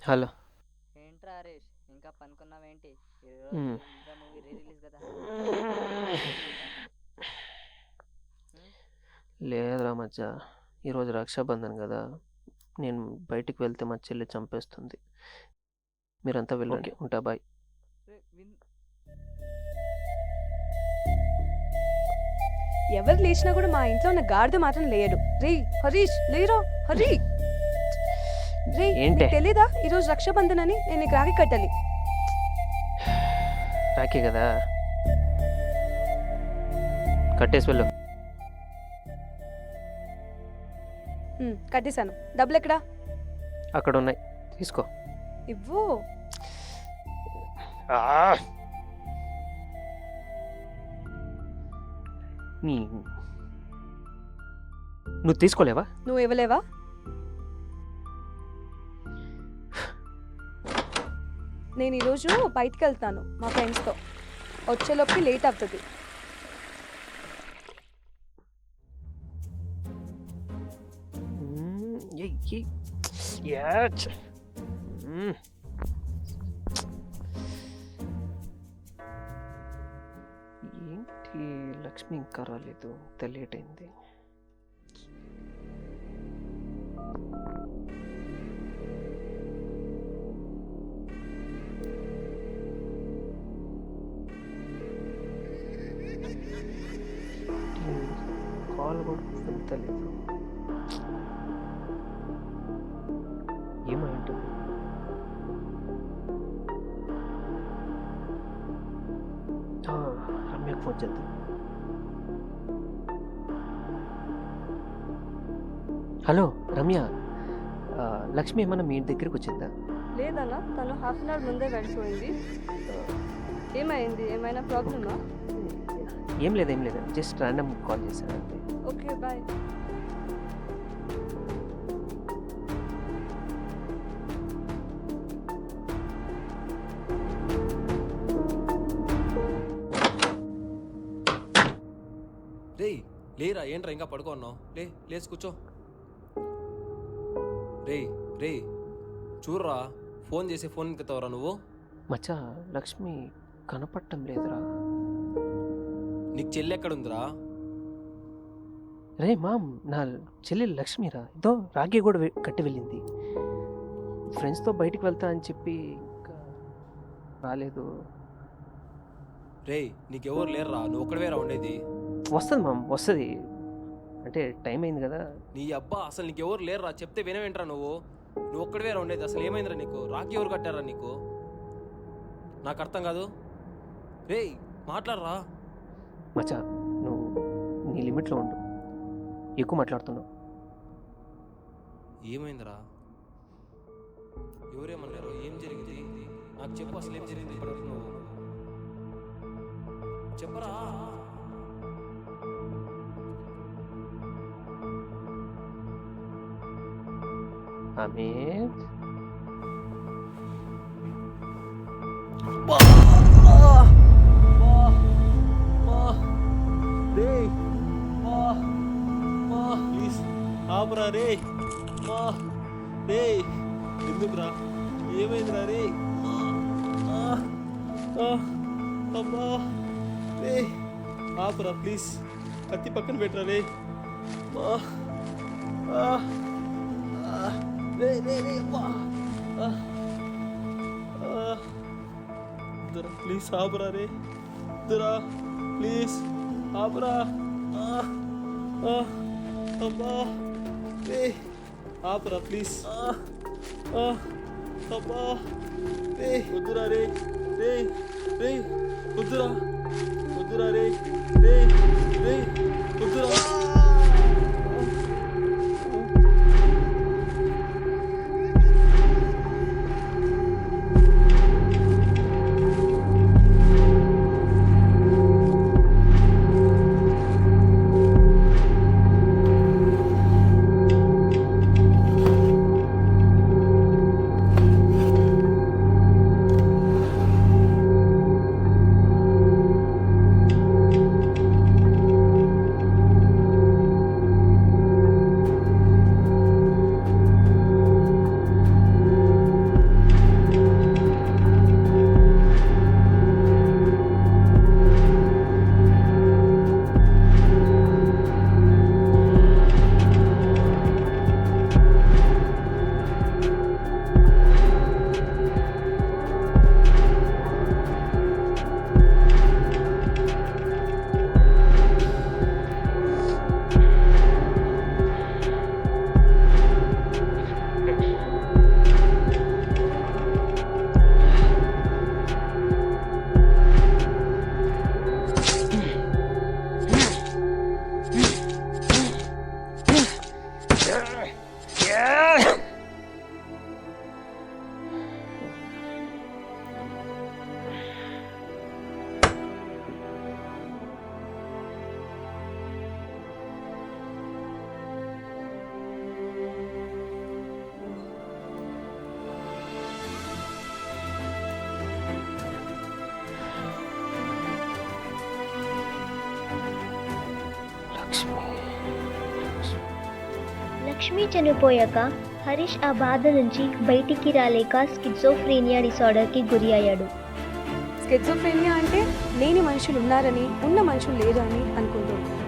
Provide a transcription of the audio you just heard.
Hello. ఏంట్రా హరీష్, ఇంకా పనుకున్నావేంటి? ఈరోజు హ్మ్. రుద్ర మూవీ రీ రిలీజ్ కదా. ఉమ్, లేదురా మచ్చ, ఈరోజు రక్షాబంధన్ కదా. నేను బయటికి వెళ్తే మా చెల్లి చంపేస్తుంది. మీరంతా వెళ్ళండి. ఓకే. ఉంటా, బాయ్. రే, ఎవరు లేచినా కూడా మా ఇంట్లో ఉన్న గాడిద మాత్రం లేయడు. రే హరీష్, లేరా హరి. రే, ఏంటే నీకు తెలీదా ఈరోజు రక్షాబంధన్ అని? నేను నీకు రాఖీ కట్టాలి. రాకే కదా, కట్టేసి వెళ్ళు. కట్టేశాను. డబ్బులు ఎక్కడా? అక్కడ ఉన్నాయి, తీసుకో. ఇవ్వు. ఆ! నువ్వు తీసుకోలేవా? నువ్వు ఇవ్వలేవా? నేను ఈరోజు బయటికి వెళ్తాను మా ఫ్రెండ్స్తో. వచ్చేలోపు లేట్ అవుతుంది. ఏయ్, ఏయ్. యాచ్. మ్మ్. ఏంటి లక్ష్మి ఇంకా రాలేదు, ఇంత లేట్ అయింది. కాల్ కూడా వెళ్తలేదు. ఏమై ఉంటుంది? రమ్యకు ఫోన్ చేద్దాం. హలో రమ్య, లక్ష్మి ఏమన్నా మీ ఇంటి దగ్గరికి వచ్చిందా? లేదన్నా, తను హాఫ్ అన్ అవర్ ముందే వెళ్ళిపోయింది. ఏమైంది? ఏమైనా ప్రాబ్లమా? ఏం లేదు, జస్ట్ ర్యాండమ్ కాల్ చేశాను అంతే. Okay, bye. రేయ్, లేరా? ఏంట్రా ఇంకా పడుకోన్నావు? లేచి కూర్చో. రేయ్ రేయ్, చూడరా, ఫోన్ చేసి ఫోన్ ఎత్తుతావరా నువ్వు? మచ్చా, లక్ష్మి కనపడటం లేదురా. నీకు చెల్లి ఎక్కడుందిరా? రే మామ్, నా చెల్లి లక్ష్మిరా. ఇదో రాఖీ కూడా కట్టి వెళ్ళింది. ఫ్రెండ్స్తో బయటికి వెళ్తా అని చెప్పి ఇంకా రాలేదు. రేయ్, నీకెవరు లేరురా? నువ్వు ఒక్కడవేరా ఉండేది? వస్తుంది మామ్, వస్తుంది. అంటే టైం అయింది కదా. నీ అబ్బా, అసలు నీకెవరు లేరురా? చెప్తే వినవేంట్రా నువ్వు? నువ్వు ఒక్కడవేరా ఉండేది? అసలు ఏమైందిరా నీకు? రాఖీ ఎవరు కట్టారా నీకు? నాకు అర్థం కాదు. రేయ్, మాట్లాడరా. మచ్చా, నువ్వు నీ లిమిట్లో ఉండు, ఎక్కువ మాట్లాడుతున్నావు. ఏమైందిరా? ఎవరేమన్నారు? ఏం జరిగింది? నాకు చెప్పు, అసలు ఏం జరిగింది ఇప్పటివరకు? నువ్వు చెప్పరా. అమిత్, ప్లీజ్ ఆపరా రే. రే, ఎందుకురా? ఏమైందిరా రే? అమ్మా రే, ఆపరా ప్లీజ్. కత్తి పక్కన పెట్టరా రే. రే రే రే, ప్లీజ్ ఆపరా రే. ప్లీజ్ ఆపరా. అమ్మా రే, ఆపరా ప్లీజ్. అమ్మా రే, వద్దురా రే. రే రే, వద్దురా. వద్దురా రే. రే రే, వద్దురా. లక్ష్మి. లక్ష్మి చనిపోయాక హరీష్ ఆ బాధ నుంచి బయటికి రాలేక స్కిజోఫ్రీనియా డిసార్డర్కి గురి అయ్యాడు. స్కిజోఫ్రెనియా అంటే లేని మనుషులు ఉన్నారని ఉన్న మనుషులు లేరు అని అనుకుంటుంది.